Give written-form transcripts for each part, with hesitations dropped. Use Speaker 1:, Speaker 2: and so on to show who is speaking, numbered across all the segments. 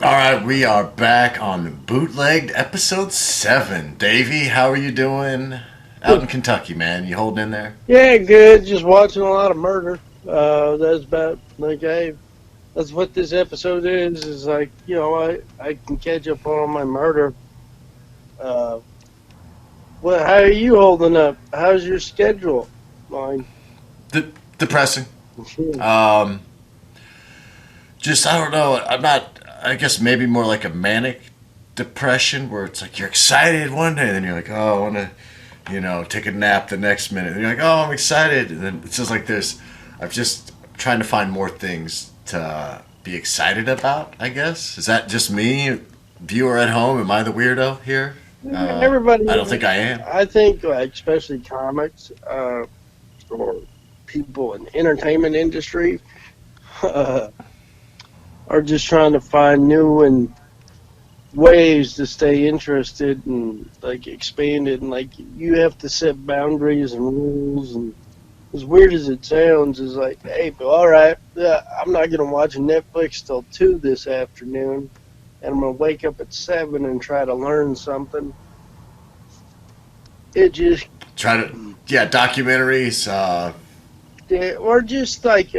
Speaker 1: All right, we are back on Bootlegged episode 7. Davey, how are you doing out in Kentucky, man? You holding in there?
Speaker 2: Yeah, good. Just watching a lot of murder. That's about like that's what this episode is. Is like I can catch up on all my murder. Uh, well, how are you holding up? How's your schedule? Mine.
Speaker 1: Depressing. Um, just, I don't know. I'm not, I guess maybe more like a manic depression where it's like you're excited one day, and then you're like, oh, I want to, take a nap the next minute. And you're like, oh, I'm excited. And then it's just like I'm just trying to find more things to be excited about, I guess. Is that just me, viewer at home? Am I the weirdo here? I
Speaker 2: Everybody,
Speaker 1: don't think I am.
Speaker 2: I think, like especially comics or people in the entertainment industry, uh, are just trying to find new and ways to stay interested and like expand it, and like you have to set boundaries and rules. And as weird as it sounds, is like, hey, but all right, I'm not gonna watch Netflix till 2 this afternoon, and I'm gonna wake up at 7 and try to learn something. It just
Speaker 1: Try to, yeah, documentaries,
Speaker 2: or just like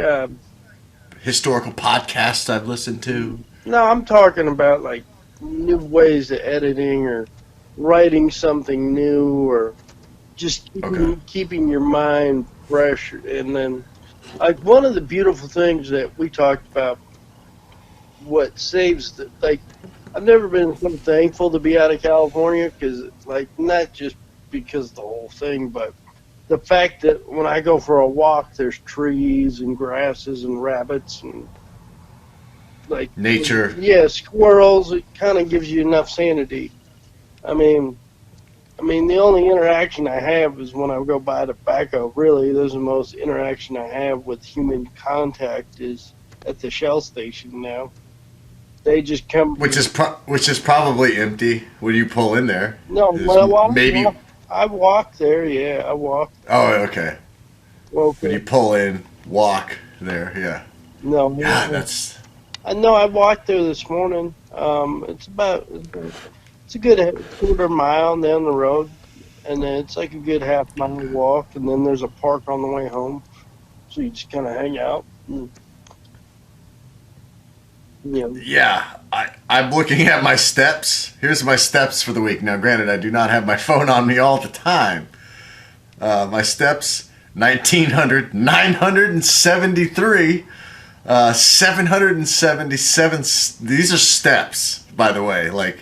Speaker 1: historical podcasts I've listened to.
Speaker 2: no, I'm talking about like new ways of editing or writing something new, or just
Speaker 1: Okay.
Speaker 2: keeping your mind fresh. And then, like, one of the beautiful things that we talked about, what saves the, like, I've never been so thankful to be out of California, because, like, not just because of the whole thing, but the fact that when I go for a walk, there's trees and grasses and rabbits and, like,
Speaker 1: Nature.
Speaker 2: yeah, squirrels. It kind of gives you enough sanity. I mean, the only interaction I have is when I go buy tobacco. Really, there's the most interaction I have with human contact is at the Shell station now. They just come.
Speaker 1: Which is probably empty when you pull in there.
Speaker 2: No,
Speaker 1: There's maybe.
Speaker 2: I walk there. Yeah, I walk.
Speaker 1: Oh, okay. When you
Speaker 2: Okay.
Speaker 1: pull in, walk there. Yeah.
Speaker 2: No,
Speaker 1: Yeah, that's.
Speaker 2: I know. I walked there this morning. It's a good quarter mile down the road, and then it's like a good half-mile walk, and then there's a park on the way home, so you just kind of hang out. And, you know,
Speaker 1: Yeah, I'm looking at my steps. Here's my steps for the week. Now, granted, I do not have my phone on me all the time. My steps: 1,900, 973, 777. These are steps, by the way. Like,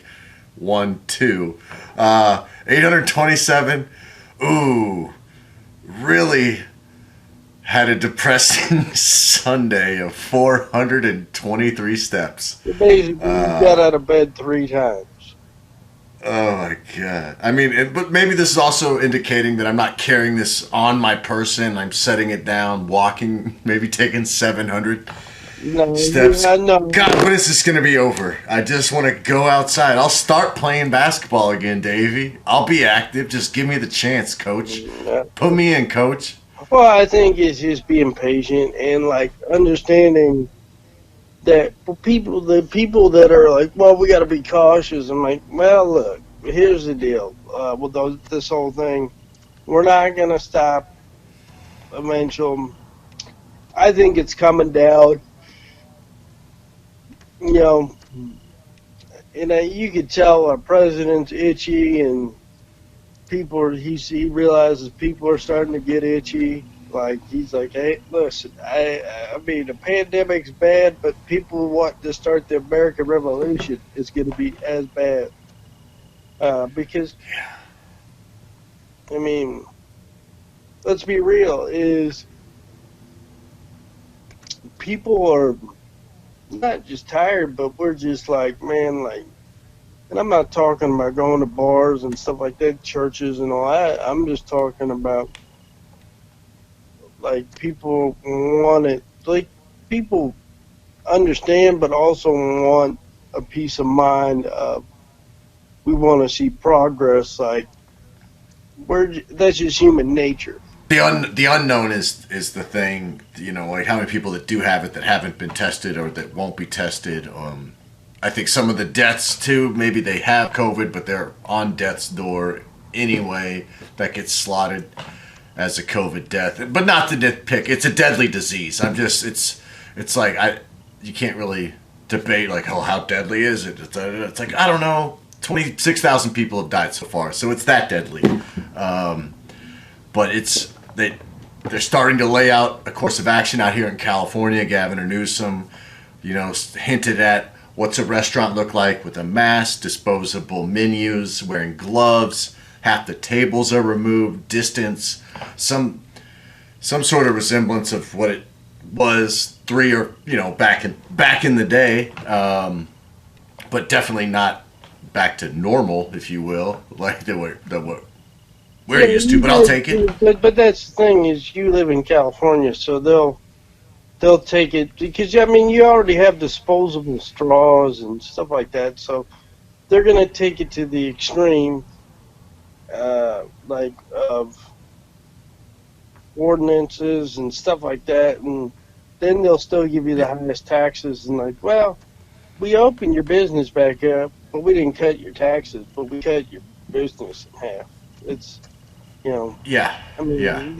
Speaker 1: 1, 2. 827. Ooh, really had a depressing Sunday of 423 steps.
Speaker 2: you basically got out of bed 3 times.
Speaker 1: Oh my god! I mean, but maybe this is also indicating that I'm not carrying this on my person. I'm setting it down, walking, maybe taking 700
Speaker 2: No,
Speaker 1: steps.
Speaker 2: I know.
Speaker 1: God, when is this gonna be over? I just want to go outside. I'll start playing basketball again, Davey. I'll be active. Just give me the chance, coach. Put me in, coach.
Speaker 2: Well, I think it's just being patient and like understanding that for the people that are like, well, we got to be cautious. I'm like, well, look, here's the deal with this whole thing. We're not gonna stop eventual. I think it's coming down. You know, and you could tell our president's itchy, and he realizes people are starting to get itchy. Like he's like, hey, listen, I mean, the pandemic's bad, but people want to start the American Revolution is going to be as bad. Because I mean, let's be real, is people are not just tired, but we're just like, man, like, and I'm not talking about going to bars and stuff like that, churches and all that. I'm just talking about like people want it, like people understand, but also want a peace of mind. We want to see progress. Like that's just human nature.
Speaker 1: The unknown is the thing. Like how many people that do have it that haven't been tested or that won't be tested. I think some of the deaths too, maybe they have COVID, but they're on death's door anyway. That gets slotted as a COVID death, but not to nitpick. It's a deadly disease. It's like you can't really debate like, oh, how deadly is it? It's like, I don't know. 26,000 people have died so far, so it's that deadly. But they're starting to lay out a course of action out here in California. Governor Newsom, hinted at what's a restaurant look like with a mask, disposable menus, wearing gloves, half the tables are removed, distance, some sort of resemblance of what it was back in the day, but definitely not back to normal, if you will, like what we're used to. But I'll take it.
Speaker 2: But that's the thing is, you live in California, so they'll take it because you already have disposable straws and stuff like that, so they're gonna take it to the extreme, like of ordinances and stuff like that, and then they'll still give you the highest taxes and like, well, we opened your business back up, but we didn't cut your taxes, but we cut your business in half. It's,
Speaker 1: Yeah.
Speaker 2: Here's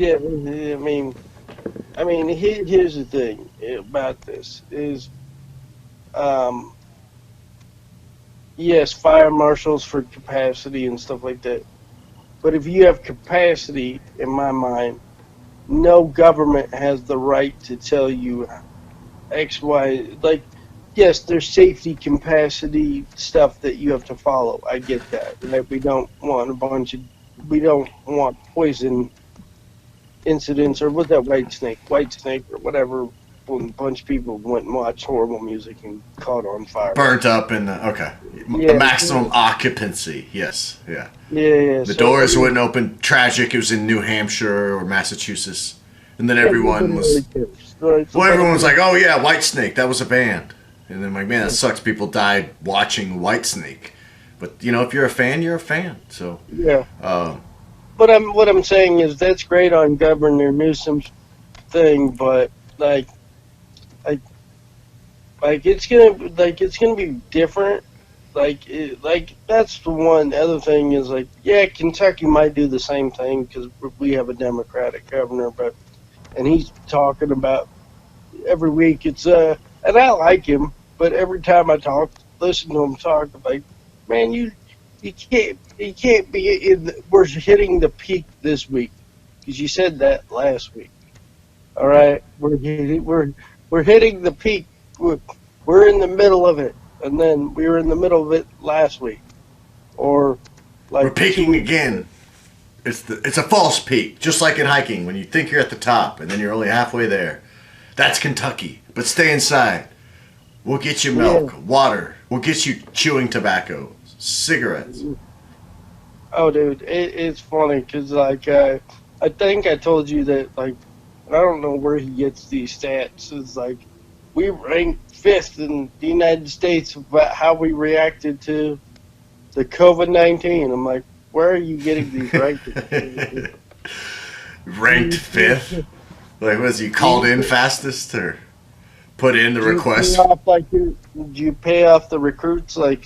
Speaker 2: the thing about this is, yes, fire marshals for capacity and stuff like that, but if you have capacity, in my mind, no government has the right to tell you X, Y, like, yes, there's safety capacity stuff that you have to follow. I get that. Like, we don't want poison incidents, or was that White Snake or whatever, when a bunch of people went and watched horrible music and caught on fire.
Speaker 1: Burnt up in the maximum occupancy. Yes. Yeah.
Speaker 2: Yeah.
Speaker 1: The doors wouldn't open. Tragic. It was in New Hampshire or Massachusetts. And then everyone was like, oh yeah, White Snake, that was a band. And then like, man, that sucks. People died watching White Snake. But if you're a fan, you're a fan. So
Speaker 2: yeah. What I'm saying is that's great on Governor Newsom's thing, but it's gonna be different. That's the one other thing is Kentucky might do the same thing because we have a Democratic governor, and he's talking about every week. It's and I like him, but every time I listen to him talk, I'm like, man, you can't be we're hitting the peak this week because you said that last week. All right, we're hitting the peak. We're in the middle of it, and then we were in the middle of it last week, or like
Speaker 1: we're peaking again. It's a false peak, just like in hiking when you think you're at the top and then you're only halfway there. That's Kentucky, but stay inside. We'll get you milk, water. We'll get you chewing tobacco, cigarettes.
Speaker 2: Oh, dude, it's funny because I think I told you that I don't know where he gets these stats. It's like we ranked 5th in the United States about how we reacted to the COVID-19. I'm like, where are you getting these rankings?
Speaker 1: Ranked 5th? Like, was he called in fastest or put in the request?
Speaker 2: Do you pay off the recruits like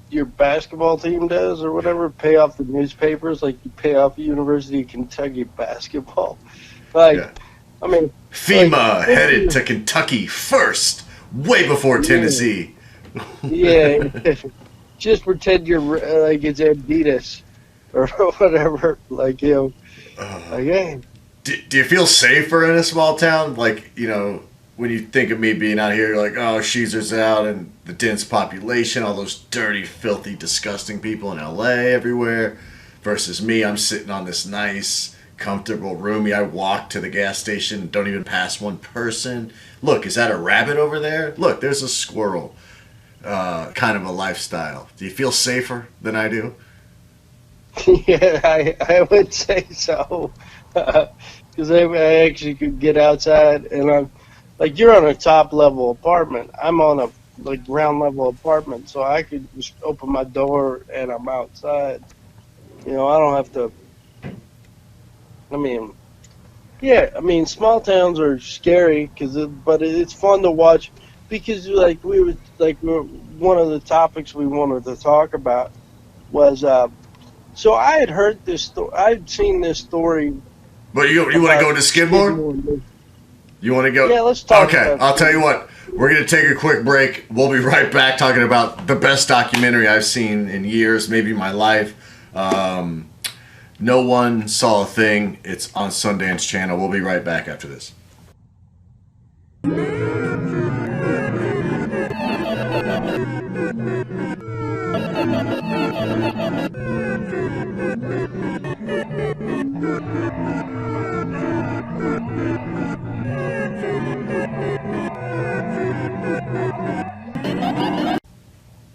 Speaker 2: your basketball team does or whatever? Pay off the newspapers like you pay off University of Kentucky basketball?
Speaker 1: FEMA headed to Kentucky first, way before Tennessee.
Speaker 2: Yeah, just pretend you're like it's Adidas or whatever. Hey.
Speaker 1: Do you feel safer in a small town? Like, when you think of me being out here, you're like, oh, Schiezzer's out and the dense population, all those dirty, filthy, disgusting people in LA everywhere. Versus me, I'm sitting on this nice, comfortable roomie. I walk to the gas station and don't even pass one person. Look, is that a rabbit over there? Look, there's a squirrel. Kind of a lifestyle. Do you feel safer than I do?
Speaker 2: Yeah, I would say so. Because I actually could get outside, and I'm like, you're on a top level apartment. I'm on a ground level apartment, so I could just open my door and I'm outside. I don't have to. Small towns are scary but it's fun to watch. because one of the topics we wanted to talk about was so I had heard this story. I'd seen this story
Speaker 1: But you want to
Speaker 2: about
Speaker 1: go into Skidmore?
Speaker 2: Skidmore.
Speaker 1: You want to go?
Speaker 2: Yeah, let's talk
Speaker 1: Okay,
Speaker 2: about
Speaker 1: I'll tell you
Speaker 2: Skidmore.
Speaker 1: what. We're going to take a quick break. We'll be right back talking about the best documentary I've seen in years, maybe my life. No one saw a thing. It's on Sundance Channel. We'll be right back after this.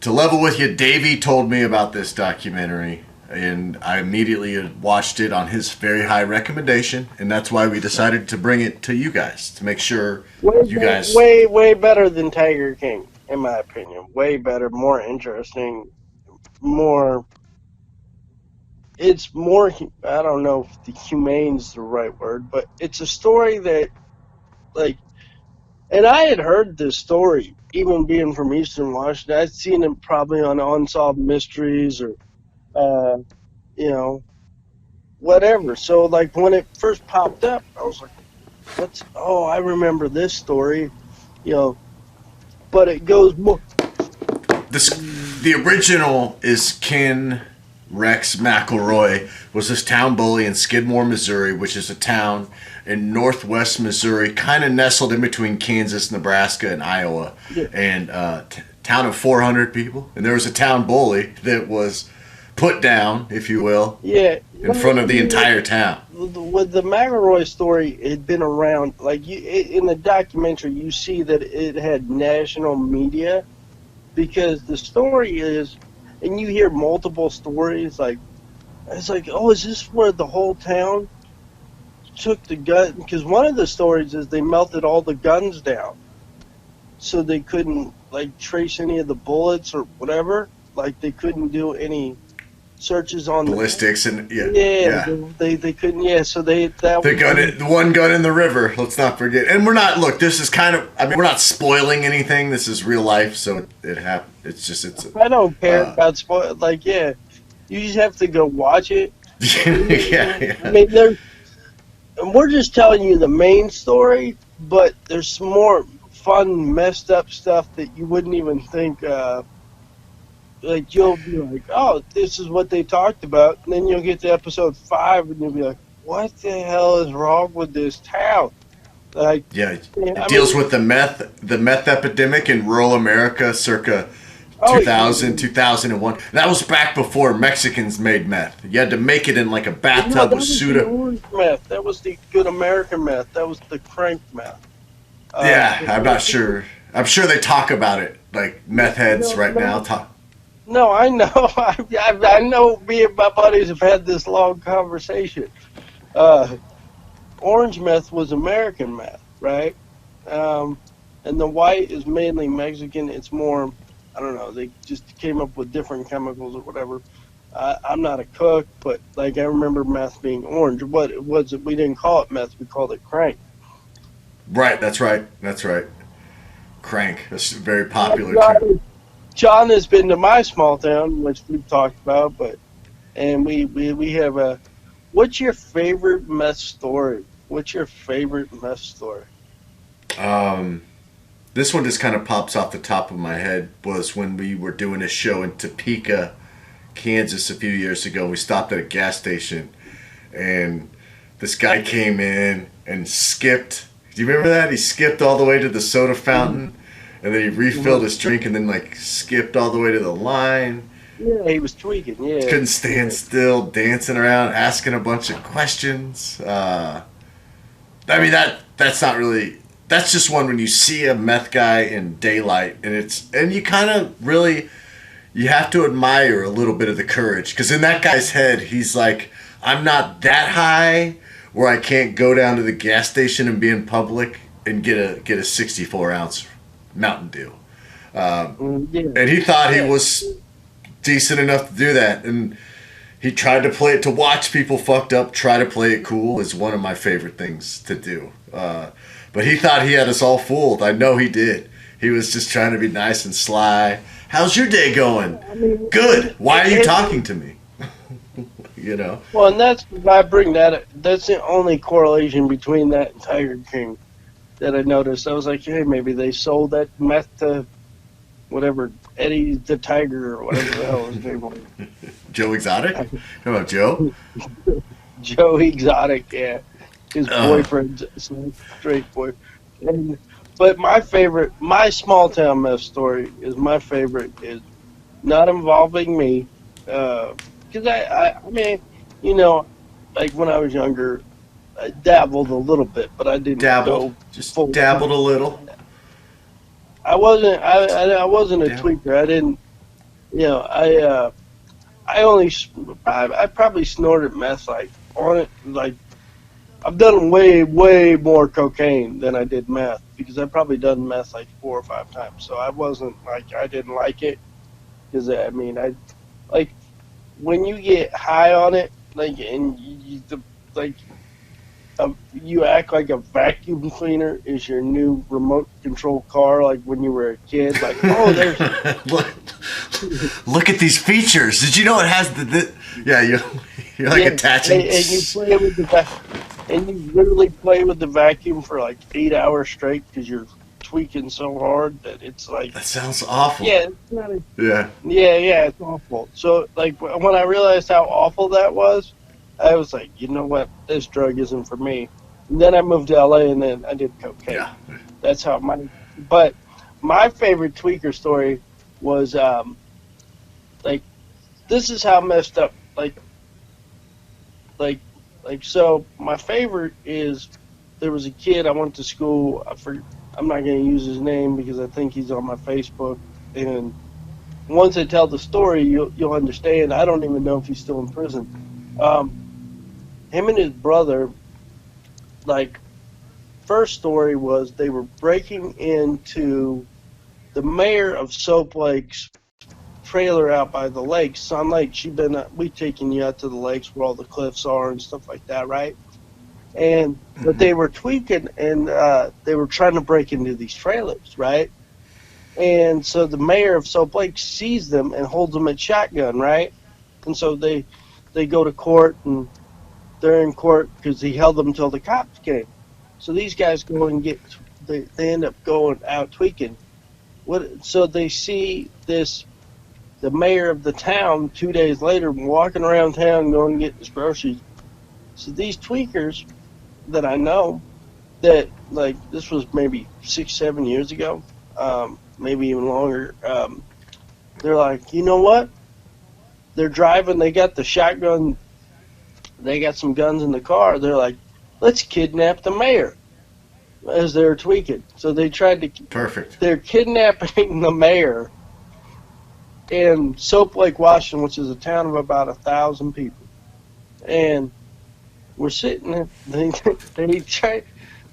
Speaker 1: To level with you, Davey told me about this documentary, and I immediately watched it on his very high recommendation, and that's why we decided to bring it to you guys to make sure you guys.
Speaker 2: Way better than Tiger King, in my opinion. Way better, more interesting, more. It's more. I don't know if the humane's the right word, but it's a story that, like, and I had heard this story, even being from Eastern Washington. I'd seen it probably on Unsolved Mysteries or, uh, you know, whatever. So, like, when it first popped up, I was like, "What's? Oh, I remember this story," you know. But it goes more.
Speaker 1: The original is Ken Rex McElroy was this town bully in Skidmore, Missouri, which is a town in northwest Missouri, kind of nestled in between Kansas, Nebraska, and Iowa,
Speaker 2: Yeah.
Speaker 1: and town of 400 people. And there was a town bully that was put down, if you will,
Speaker 2: Yeah,
Speaker 1: in front of the entire town.
Speaker 2: with the McElroy story, it had been around. Like in the documentary, you see that it had national media because the story is, and you hear multiple stories. Like it's like, oh, is this where the whole town took the gun? Because one of the stories is they melted all the guns down, so they couldn't like trace any of the bullets or whatever. Like they couldn't do any searches on
Speaker 1: Ballistics and
Speaker 2: yeah. They couldn't. Yeah, so
Speaker 1: the one gun in the river. Let's not forget. And we're not. Look, this is kind of. I mean, we're not spoiling anything. This is real life, so it happened. It's just.
Speaker 2: I don't care about spoil. Like, yeah, you just have to go watch it.
Speaker 1: Yeah.
Speaker 2: I mean, we're just telling you the main story, but there's some more fun, messed up stuff that you wouldn't even think. Like you'll be like, oh, this is what they talked about, and then you'll get to episode 5, and you'll be like, what the hell is wrong with this town? Like,
Speaker 1: Yeah, it deals with the meth epidemic in rural America, circa 2000, 2001. That was back before Mexicans made meth. You had to make it in like a bathtub with
Speaker 2: the
Speaker 1: soda.
Speaker 2: orange meth. That was the good American meth. That was the crank meth.
Speaker 1: Yeah, I'm not sure. I'm sure they talk about it, like meth heads right now.
Speaker 2: No, I know. I know. Me and my buddies have had this long conversation. Orange meth was American meth, right? And the white is mainly Mexican. It's more, I don't know. They just came up with different chemicals or whatever. I'm not a cook, but like I remember meth being orange. What it was, we didn't call it meth. We called it crank.
Speaker 1: Right, that's right. Crank. That's a very popular term.
Speaker 2: John has been to my small town, which we've talked about, and we have a. What's your favorite meth story? What's your favorite meth story?
Speaker 1: This one just kind of pops off the top of my head. Was when we were doing a show in Topeka, Kansas a few years ago. We stopped at a gas station, and this guy came in and skipped. Do you remember that? He skipped all the way to the soda fountain, and then he refilled his drink, and then like skipped all the way to the line.
Speaker 2: Yeah, he was tweaking. Yeah,
Speaker 1: Couldn't stand still, dancing around, asking a bunch of questions. I mean that's not really. That's just one when you see a meth guy in daylight, and you kind of really, you have to admire a little bit of the courage, because in that guy's head, he's like, I'm not that high where I can't go down to the gas station and be in public and get a 64 ounce Mountain Dew, and he thought he was decent enough to do that, and he tried to play it to watch people fucked up. Try to play it cool is one of my favorite things to do. But he thought he had us all fooled. I know he did. He was just trying to be nice and sly. How's your day going?
Speaker 2: I mean,
Speaker 1: Good. Why are you talking to me? You know?
Speaker 2: well, and that's why I bring that. That's the only correlation between that and Tiger King that I noticed. I was like, hey, maybe they sold that meth to whatever Eddie the Tiger or whatever the hell his name was.
Speaker 1: Joe Exotic? Come on, Joe.
Speaker 2: Joe Exotic, yeah, his boyfriend, straight boy. And, but my favorite, my small town meth story is my favorite. Is not involving me, because I mean, you know, like when I was younger, I dabbled a little bit, but I didn't
Speaker 1: Dabbled.
Speaker 2: go
Speaker 1: Just
Speaker 2: full.
Speaker 1: dabbled a little.
Speaker 2: I wasn't. I wasn't a
Speaker 1: Dabbled.
Speaker 2: tweaker. I didn't. You know, I only. I probably snorted meth like on it. Like I've done way more cocaine than I did meth because I've probably done meth like 4 or 5 times. So I wasn't like I didn't like it because I mean I like when you get high on it like and like. You act like a vacuum cleaner is your new remote control car, like when you were a kid. Like, oh, there's
Speaker 1: Look at these features. Did you know it has yeah, you're like attaching.
Speaker 2: and you play with and you literally play with the vacuum for like 8 hours straight because you're tweaking so hard that it's like.
Speaker 1: That sounds awful.
Speaker 2: Yeah, it's not.
Speaker 1: Yeah.
Speaker 2: It's awful. So like when I realized how awful that was. I was like, you know what, this drug isn't for me. And then I moved to LA and then I did cocaine.
Speaker 1: Yeah.
Speaker 2: That's how but my favorite tweaker story was, like, this is how messed up, so my favorite is, there was a kid I went to school, I'm not going to use his name because I think he's on my Facebook, and once I tell the story, you'll understand. I don't even know if he's still in prison. Him and his brother, like, first story was they were breaking into the mayor of Soap Lake's trailer out by the lake, Sun Lake. We've taken you out to the lakes where all the cliffs are and stuff like that, right? But they were tweaking and they were trying to break into these trailers, right? And so the mayor of Soap Lake sees them and holds them at shotgun, right? And so they go to court and they're in court because he held them until the cops came. So these guys go and they end up going out tweaking. So they see the mayor of the town 2 days later walking around town going to get his groceries. So these tweakers that I know, that like this was maybe 6-7 years ago, maybe even longer, they're like, you know what? They're driving, they got the shotgun. They got some guns in the car. They're like, let's kidnap the mayor as they're tweaking. So they tried to.
Speaker 1: Perfect.
Speaker 2: They're kidnapping the mayor in Soap Lake, Washington, which is a town of about 1,000 people. And we're sitting there. They tried.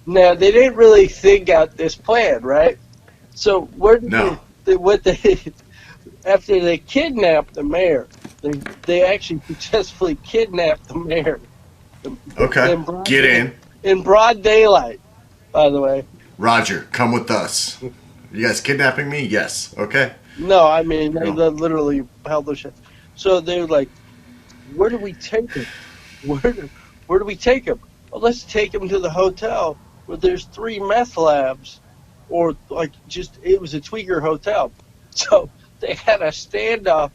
Speaker 2: Now, they didn't really think out this plan, right? So where did after they kidnapped the mayor, they actually successfully kidnapped the mayor.
Speaker 1: Okay, get in.
Speaker 2: In broad daylight, by the way.
Speaker 1: Roger, come with us. You guys kidnapping me? Yes. Okay.
Speaker 2: No, I mean, they literally held their shit. So they're like, where do we take him? Where do we take him? Well, let's take him to the hotel where there's 3 meth labs. Or, like, it was a tweaker hotel. So they had a standoff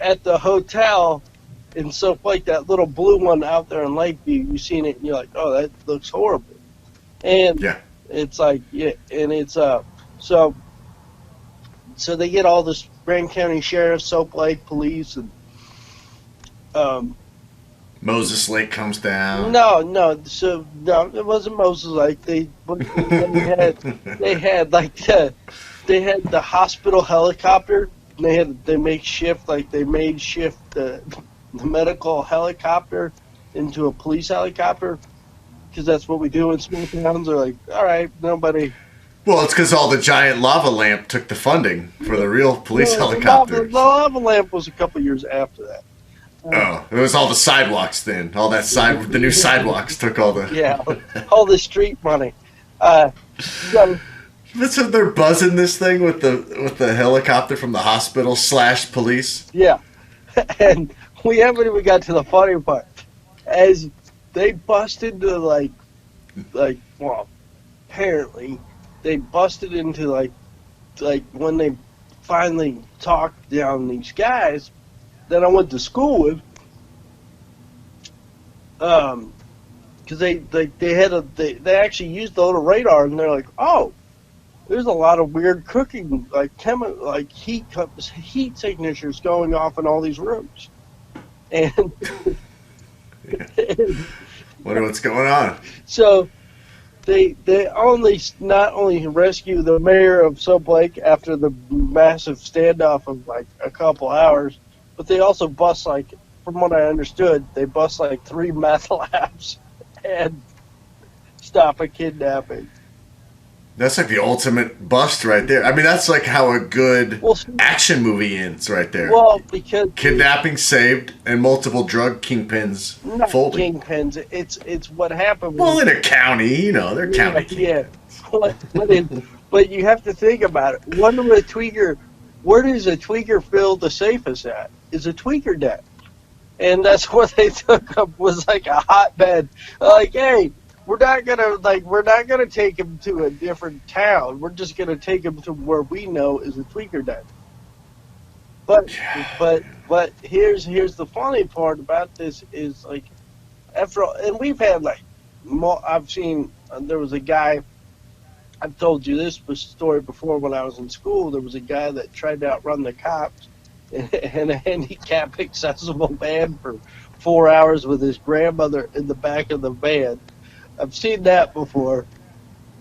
Speaker 2: at the hotel in Soap Lake, that little blue one out there in Lakeview. You've seen it, and you're like, oh, that looks horrible. And it's like, yeah, and it's so they get all this Grand County Sheriff, Soap Lake Police, and
Speaker 1: Moses Lake comes down.
Speaker 2: No, it wasn't Moses Lake. They had the hospital helicopter. They made shift the medical helicopter into a police helicopter because that's what we do in small towns. They're like, all right, nobody.
Speaker 1: Well, it's because all the giant lava lamp took the funding for the real police helicopters.
Speaker 2: The lava lamp was a couple years after that.
Speaker 1: It was all the sidewalks then. All that the new sidewalks took all the
Speaker 2: all the street money. So
Speaker 1: That's when they're buzzing this thing with the helicopter from the hospital / police.
Speaker 2: Yeah. And we haven't even got to the funny part. As they busted into well, apparently they busted into when they finally talked down these guys that I went to school with, because they actually used a little radar, and they're like, oh, there's a lot of weird cooking, heat signatures going off in all these rooms, and, and
Speaker 1: Wonder what's going on.
Speaker 2: so they not only rescue the mayor of Soap Lake after the massive standoff of like a couple hours, but they also bust from what I understood, they bust 3 meth labs and stop a kidnapping.
Speaker 1: That's like the ultimate bust right there. I mean, that's like how a good action movie ends right there.
Speaker 2: Well, because
Speaker 1: kidnapping saved and multiple drug kingpins
Speaker 2: not
Speaker 1: folding.
Speaker 2: Kingpins. It's what happened.
Speaker 1: Well, in a county, they're county kingpins.
Speaker 2: Yeah. But you have to think about it. Where does a tweaker feel the safest at? Is a tweaker den. And that's what they took up, was like a hotbed. Like, hey, we're not gonna take him to a different town. We're just gonna take him to where we know is a tweaker den. But here's the funny part about this is like, after all, and we've had I've seen there was a guy. I've told you this story before. When I was in school, there was a guy that tried to outrun the cops in a handicap accessible van for 4 hours with his grandmother in the back of the van. I've seen that before,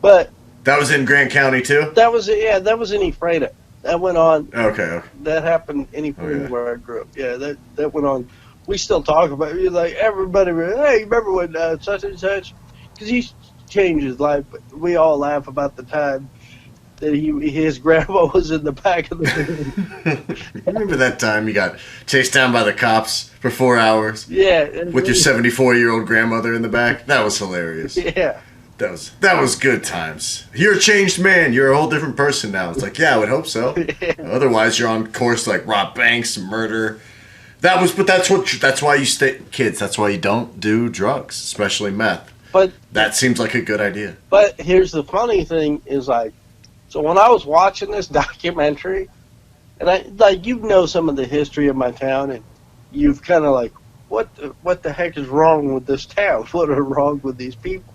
Speaker 2: but
Speaker 1: that was in Grant County too.
Speaker 2: That was in Ephrata. That went on.
Speaker 1: Okay.
Speaker 2: That happened in Ephrata where I grew up. Yeah, that went on. We still talk about it. Like everybody, hey, remember when such and such? Because he changed his life. But we all laugh about the time that his grandma was in the back of the van.
Speaker 1: Remember that time you got chased down by the cops for 4 hours?
Speaker 2: Yeah.
Speaker 1: With your 74-year-old grandmother in the back? That was hilarious.
Speaker 2: Yeah.
Speaker 1: That was good times. You're a changed man. You're a whole different person now. It's like, yeah, I would hope so. Yeah. Otherwise, you're on course to rob banks, murder. That's why you stay kids. That's why you don't do drugs, especially meth.
Speaker 2: But
Speaker 1: that seems like a good idea.
Speaker 2: But here's the funny thing is so when I was watching this documentary, and I some of the history of my town, and you've kind of what the heck is wrong with this town? What are wrong with these people?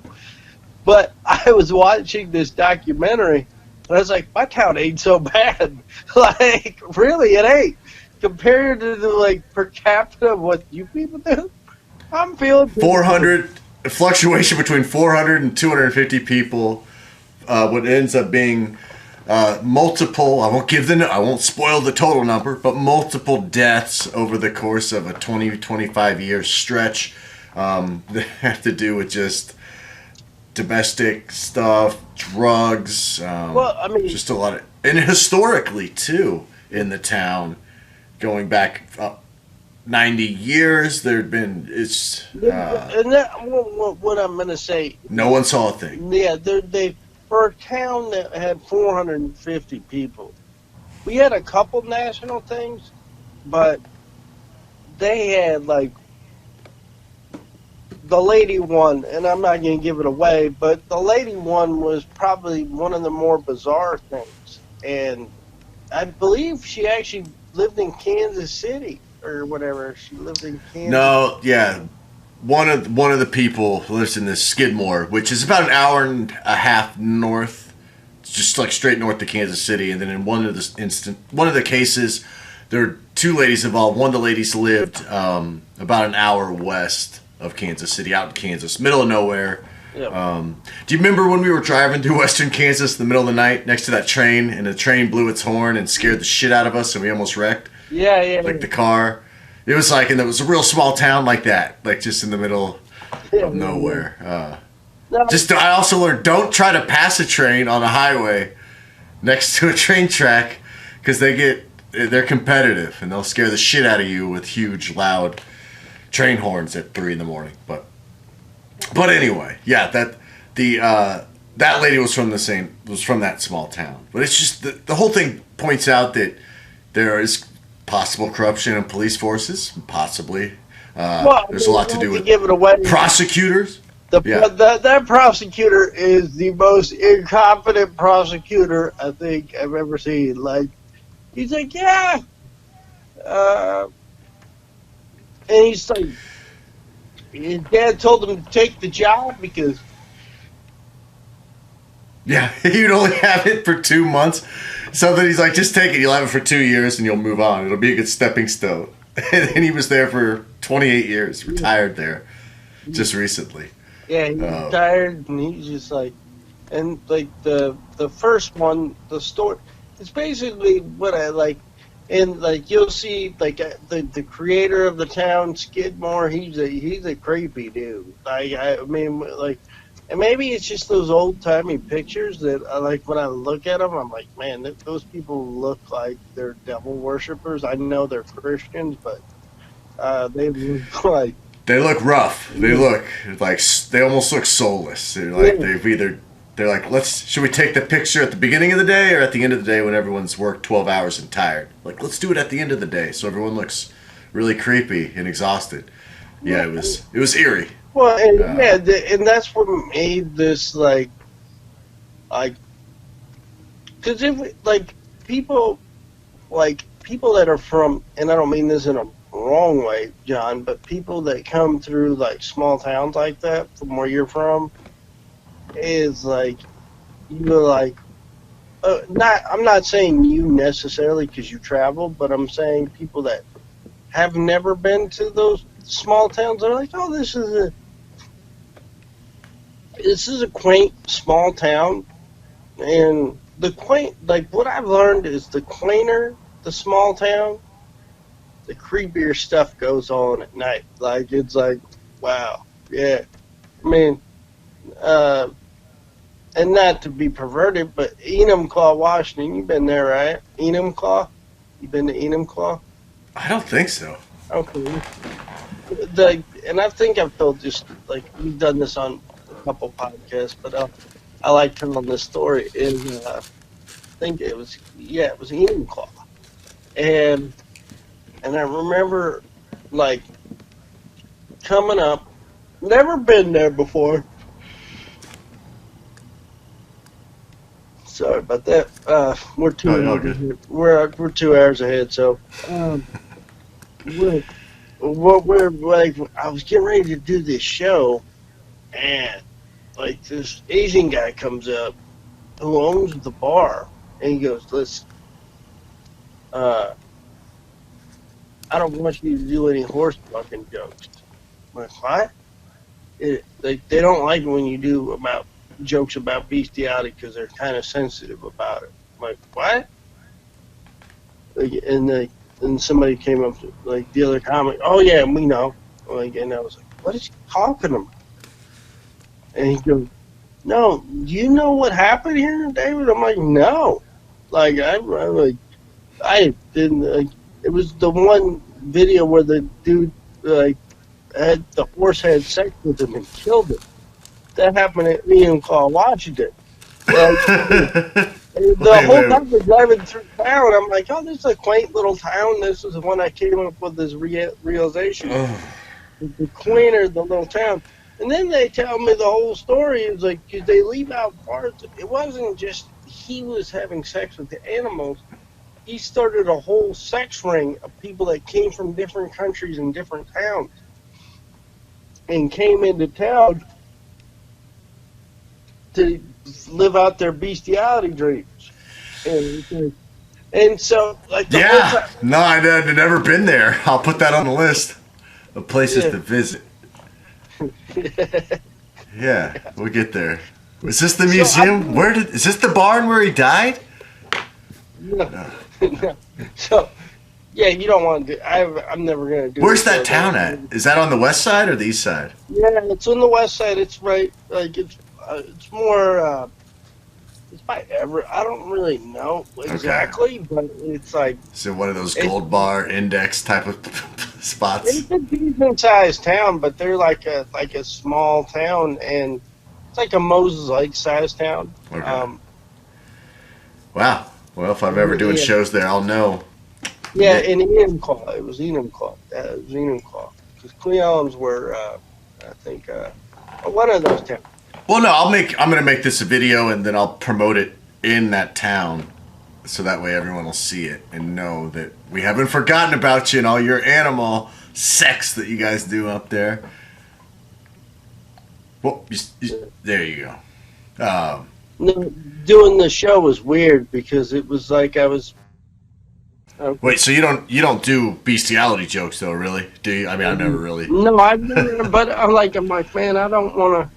Speaker 2: But I was watching this documentary, and I was like, my town ain't so bad. Really, it ain't. Compared to the per capita of what you people do, I'm feeling
Speaker 1: 400 fluctuation between 400 and 250 people. What ends up being multiple. I won't spoil the total number, but multiple deaths over the course of a 20-25 year stretch. That have to do with just domestic stuff, drugs. Just a lot of, and historically too in the town. Going back 90 years, there'd been
Speaker 2: what I'm gonna say.
Speaker 1: No one saw a thing.
Speaker 2: Yeah, they for a town that had 450 people, we had a couple national things, but they had the lady one, and I'm not gonna give it away, but the lady one was probably one of the more bizarre things, and I believe she actually lived in Kansas City or whatever. She lived in Kansas.
Speaker 1: No, yeah. One of the people lives in this Skidmore, which is about an hour and a half north, just straight north of Kansas City. And then in one of the cases, there are 2 ladies involved. One of the ladies lived about an hour west of Kansas City, out in Kansas, middle of nowhere.
Speaker 2: Yep.
Speaker 1: Do you remember when we were driving through western Kansas in the middle of the night next to that train, and the train blew its horn and scared the shit out of us, and we almost wrecked?
Speaker 2: Yeah.
Speaker 1: The car. It was and it was a real small town like that, just in the middle of nowhere. I also learned, don't try to pass a train on a highway next to a train track, because they're competitive, and they'll scare the shit out of you with huge, loud train horns at 3 a.m. But anyway, yeah, that the that lady was from that small town. But it's just the whole thing points out that there is possible corruption in police forces, possibly.
Speaker 2: Well,
Speaker 1: There's a lot to do with
Speaker 2: give it away.
Speaker 1: prosecutors.
Speaker 2: That prosecutor is the most incompetent prosecutor I think I've ever seen. Like, he's like, yeah. And he's like, his dad told him to take the job because.
Speaker 1: Yeah, you'd only have it for 2 months. So then he's like, just take it. You'll have it for 2 years and you'll move on. It'll be a good stepping stone. And then he was there for 28 years, retired there just recently.
Speaker 2: Yeah, he's retired, and he's just like, and like the first one, the story, it's basically what I like, and like you'll see like the creator of the town, Skidmore, he's a creepy dude. Like I mean, like, and maybe it's just those old timey pictures that I like when I look at them, I'm like, man, those people look like they're devil worshippers. I know they're Christians, but they look like.
Speaker 1: They look rough. They look like they almost look soulless. They're like they're like, should we take the picture at the beginning of the day or at the end of the day when everyone's worked 12 hours and tired? Like, let's do it at the end of the day so everyone looks really creepy and exhausted. Yeah, it was eerie.
Speaker 2: Well, and and that's what made this like, because if people that are from, and I don't mean this in a wrong way, John, but people that come through like small towns like that from where you're from is like, you're like, I'm not saying you necessarily because you travel, but I'm saying people that have never been to those small towns are like, oh, this is a quaint small town, and what I've learned is the quainter the small town, the creepier stuff goes on at night. Like, it's like, wow, yeah. I mean, and not to be perverted, but Enumclaw, Washington, you've been there, right? Enumclaw? You been to Enumclaw?
Speaker 1: I don't think so.
Speaker 2: Okay. And I think I've told just, like, we've done this on a couple podcasts, but I like telling this story. I think it was Enumclaw. And I remember, like, coming up, never been there before. Sorry about that. We're 2 hours ahead. We're 2 hours ahead, so we're like, I was getting ready to do this show, and like this Asian guy comes up who owns the bar, and he goes, "Listen, I don't want you to do any horse fucking jokes." I'm like, what? They don't like it when you do jokes about bestiality because they're kind of sensitive about it. I'm like, what? And somebody came up to, like, the other comic, oh yeah, we know. Like, and I was like, what is he talking about? And he goes, no, do you know what happened here, David? I'm like, no. Like, I didn't, like, it was the one video where the dude, like, the horse had sex with him and killed him. That happened at Enumclaw, Washington. The whole time we're driving through town, I'm like, oh, this is a quaint little town. This is when I came up with this realization. The quainter the little town. And then they tell me the whole story. It's like, cause they leave out parts. It wasn't just he was having sex with the animals. He started a whole sex ring of people that came from different countries and different towns and came into town to live out their bestiality dreams. And so, like, the whole time,
Speaker 1: no, I've never been there. I'll put that on the list of places to visit. Yeah, we'll get there. Is this the museum? Is this the barn where he died?
Speaker 2: No. So, yeah, you don't want to do. I'm never gonna do.
Speaker 1: Where's that town at? Is that on the west side or the east side?
Speaker 2: Yeah, it's on the west side. It's right, like it's more. It's by Everett. I don't really know exactly, but it's like.
Speaker 1: Is it one of those gold bar index type of spots?
Speaker 2: It's a decent sized town, but they're like a small town, and It's like a Moses Lake size town.
Speaker 1: Okay. Wow. Well, if I'm ever doing
Speaker 2: Yeah,
Speaker 1: shows there, I'll know.
Speaker 2: yeah,
Speaker 1: Yeah.
Speaker 2: in Enumclaw. It was Enumclaw. It was Enumclaw. Because Cleons were, I think, one of those towns.
Speaker 1: Well, no, I'm gonna make this a video and then I'll promote it in that town, so that way everyone will see it and know that we haven't forgotten about you and all your animal sex that you guys do up there. Well, there you go.
Speaker 2: No, doing the show was weird because it was like I was.
Speaker 1: Wait, so you don't do bestiality jokes though, really? Do you? I mean, I've never really.
Speaker 2: No, I've never. But I'm like, man, I don't want to.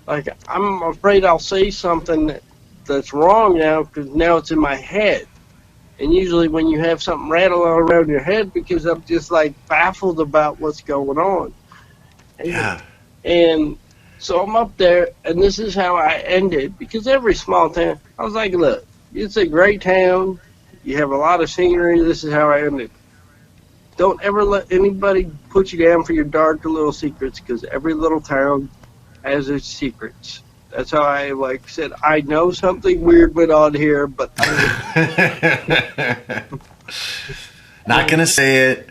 Speaker 2: Like, I'm afraid I'll say something that's wrong now because now it's in my head. And usually when you have something rattle around your head, because I'm just like baffled about what's going on.
Speaker 1: Yeah.
Speaker 2: And so I'm up there, and this is how I ended, because every small town, I was like, look, it's a great town. You have a lot of scenery. This is how I ended. Don't ever let anybody put you down for your dark little secrets, because every little town has its secrets. That's how I said, I know something weird went on here, but
Speaker 1: Not gonna say it.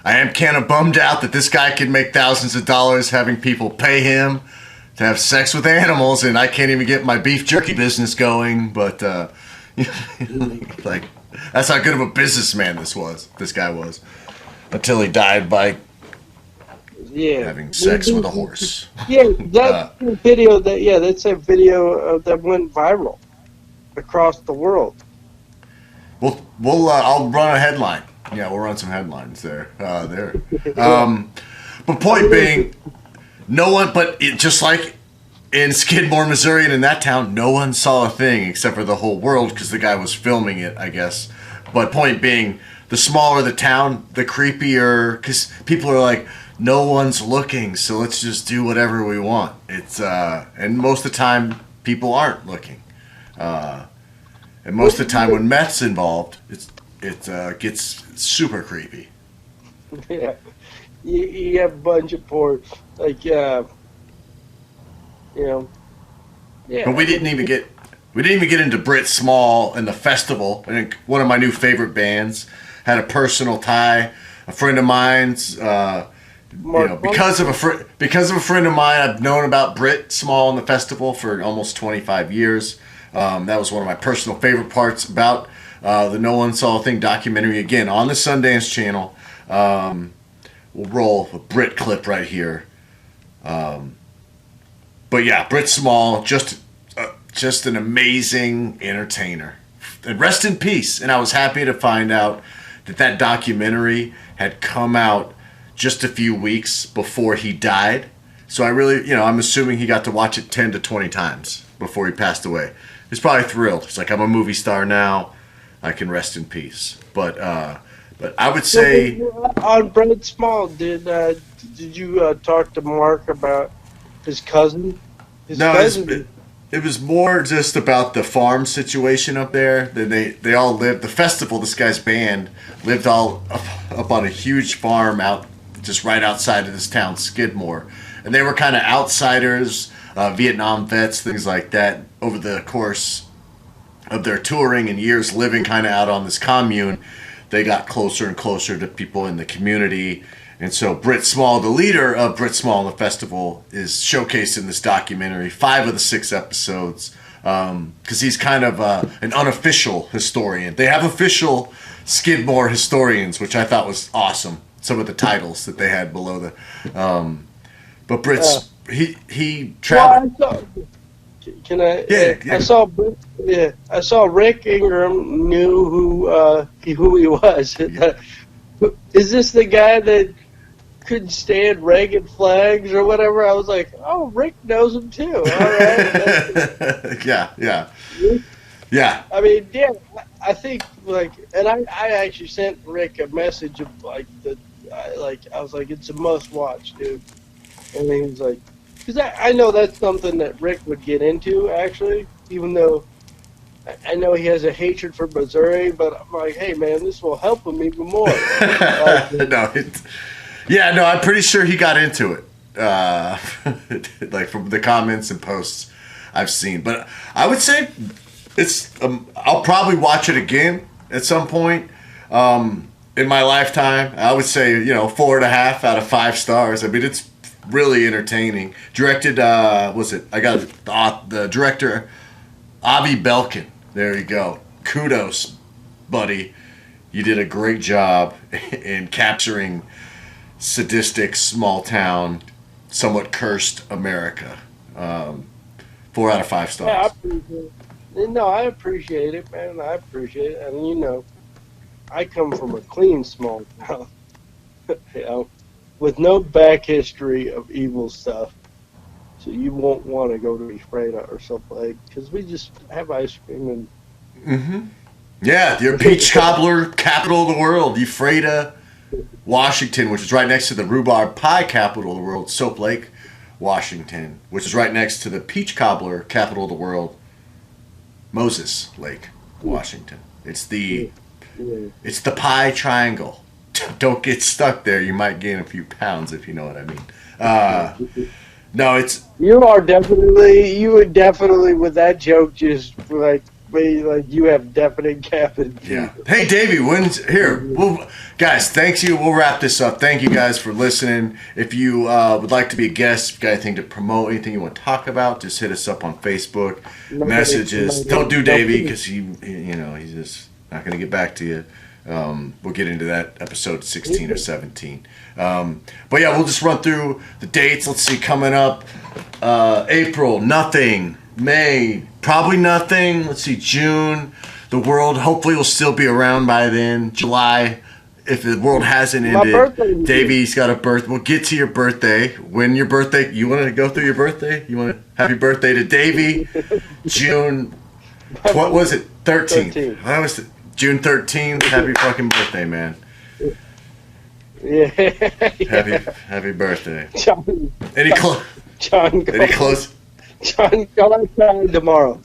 Speaker 1: I am kind of bummed out that this guy could make thousands of dollars having people pay him to have sex with animals, and I can't even get my beef jerky business going. But like, that's how good of a businessman this guy was, until he died by having sex with a horse.
Speaker 2: Yeah, that's a video that went viral across the world.
Speaker 1: I'll run a headline. Yeah, we'll run some headlines there. But point being, no one, just like in Skidmore, Missouri, and in that town, no one saw a thing except for the whole world because the guy was filming it, I guess. But point being, the smaller the town, the creepier, because people are like, no one's looking, so let's just do whatever we want. It's and most of the time, people aren't looking. And most of the time, when meth's involved, it gets super creepy.
Speaker 2: Yeah, you have a bunch of poor, yeah.
Speaker 1: But we didn't even get into Brit Small and the festival. I think one of my new favorite bands had a personal tie. A friend of mine's, because of a friend of mine, I've known about Brit Small and the festival for almost 25 years. That was one of my personal favorite parts about the No One Saw a Thing documentary, again on the Sundance Channel. We'll roll a Brit clip right here. But yeah, Brit Small, just an amazing entertainer. And rest in peace. And I was happy to find out that documentary had come out just a few weeks before he died. So I really, I'm assuming he got to watch it 10 to 20 times before he passed away. He's probably thrilled. He's like, I'm a movie star now. I can rest in peace. But I would say
Speaker 2: on Brit Small, did you talk to Mark about his cousin?
Speaker 1: It was more just about the farm situation up there. They all lived, the festival, this guy's band lived all up on a huge farm out just right outside of this town, Skidmore. And they were kind of outsiders, Vietnam vets, things like that. Over the course of their touring and years living kind of out on this commune, they got closer and closer to people in the community. And so Brit Small, the leader of Brit Small and the festival, is showcased in this documentary, 5 of the 6 episodes, because he's kind of an unofficial historian. They have official Skidmore historians, which I thought was awesome. Some of the titles that they had below the, but Brit's he traveled.
Speaker 2: Well, can I?
Speaker 1: Yeah.
Speaker 2: I saw Rick Ingram knew who he was.
Speaker 1: Yeah.
Speaker 2: Is this the guy that couldn't stand Reagan flags or whatever? I was like, oh, Rick knows him too. All right.
Speaker 1: Yeah.
Speaker 2: I mean, yeah, I think and I actually sent Rick a message of I was like, it's a must watch, dude. And he was like, because I know that's something that Rick would get into, actually, even though I know he has a hatred for Missouri, but I'm like, hey, man, this will help him even more.
Speaker 1: I'm pretty sure he got into it. like from the comments and posts I've seen. But I would say it's. I'll probably watch it again at some point in my lifetime. I would say 4.5 out of 5 stars. I mean, it's really entertaining. Directed, was it? I got the director, Avi Belkin. There you go. Kudos, buddy. You did a great job in capturing sadistic, small town, somewhat cursed America. 4 out of 5 stars.
Speaker 2: Yeah, I appreciate it. No, I appreciate it, man. I appreciate it. And, I come from a clean small town, with no back history of evil stuff. So you won't want to go to Ephrata or something, because we just have ice cream and.
Speaker 1: Mm-hmm. Yeah, your peach cobbler capital of the world, Ephrata, Washington, which is right next to the rhubarb pie capital of the world, Soap Lake, Washington, which is right next to the peach cobbler capital of the world, Moses Lake, Washington. It's the pie triangle. Don't get stuck there. You might gain a few pounds, if you know what I mean. No, it's
Speaker 2: you would definitely with that joke just like you have definite cabin fever.
Speaker 1: Yeah. Hey, Davey, when's here? Guys, thanks you. We'll wrap this up. Thank you guys for listening. If you would like to be a guest, if you got anything to promote, anything you want to talk about, just hit us up on Facebook. Messages. Don't do Davey because he's just not going to get back to you. We'll get into that episode 16 or 17. But yeah, we'll just run through the dates. Let's see, coming up, April, nothing. May, probably nothing. Let's see, June, the world hopefully will still be around by then. July, if the world hasn't ended. Davey's got a birthday. We'll get to your birthday. When your birthday, you want to go through your birthday? You want to happy birthday to Davey? June, what was it? 13th. That was June 13th. Happy fucking birthday, man.
Speaker 2: Yeah.
Speaker 1: Happy birthday.
Speaker 2: John,
Speaker 1: Any close?
Speaker 2: John, go outside tomorrow.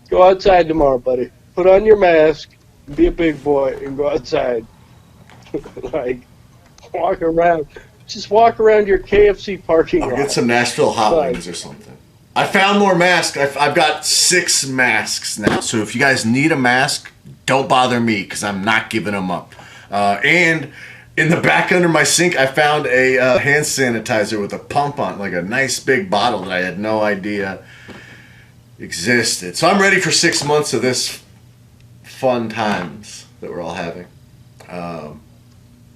Speaker 2: Go outside tomorrow, buddy. Put on your mask, be a big boy, and go outside. Walk around. Just walk around your KFC parking lot.
Speaker 1: I'll get some Nashville hot wings or something. I found more masks. I've got 6 masks now. So if you guys need a mask, don't bother me because I'm not giving them up. And in the back under my sink, I found a hand sanitizer with a pump on, like a nice big bottle that I had no idea existed. So I'm ready for 6 months of this fun times that we're all having.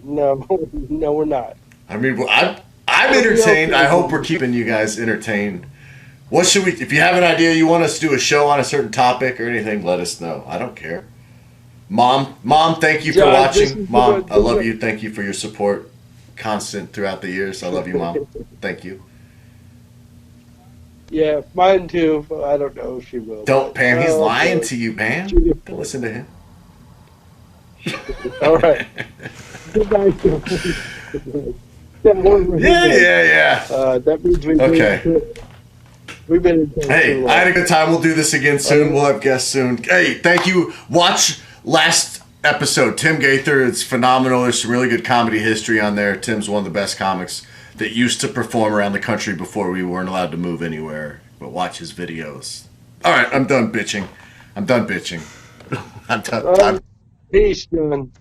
Speaker 2: No, we're not.
Speaker 1: I mean, I'm entertained. I hope we're keeping you guys entertained. What should we? If you have an idea, you want us to do a show on a certain topic or anything, let us know. I don't care. Mom, thank you for watching. Mom, I love you. Thank you for your support, constant throughout the years. I love you, Mom. Thank you.
Speaker 2: Yeah, mine too. But I don't know if she will.
Speaker 1: Don't, Pam. He's lying to you, Pam. Don't listen to him.
Speaker 2: All right. Good night.
Speaker 1: Yeah.
Speaker 2: That means we've been.
Speaker 1: Hey, I had a good time. We'll do this again soon. We'll have guests soon. Hey, thank you. Watch last episode. Tim Gaither. It's phenomenal. There's some really good comedy history on there. Tim's one of the best comics that used to perform around the country before we weren't allowed to move anywhere. But watch his videos. All right, I'm done bitching. I'm done.
Speaker 2: Peace, John.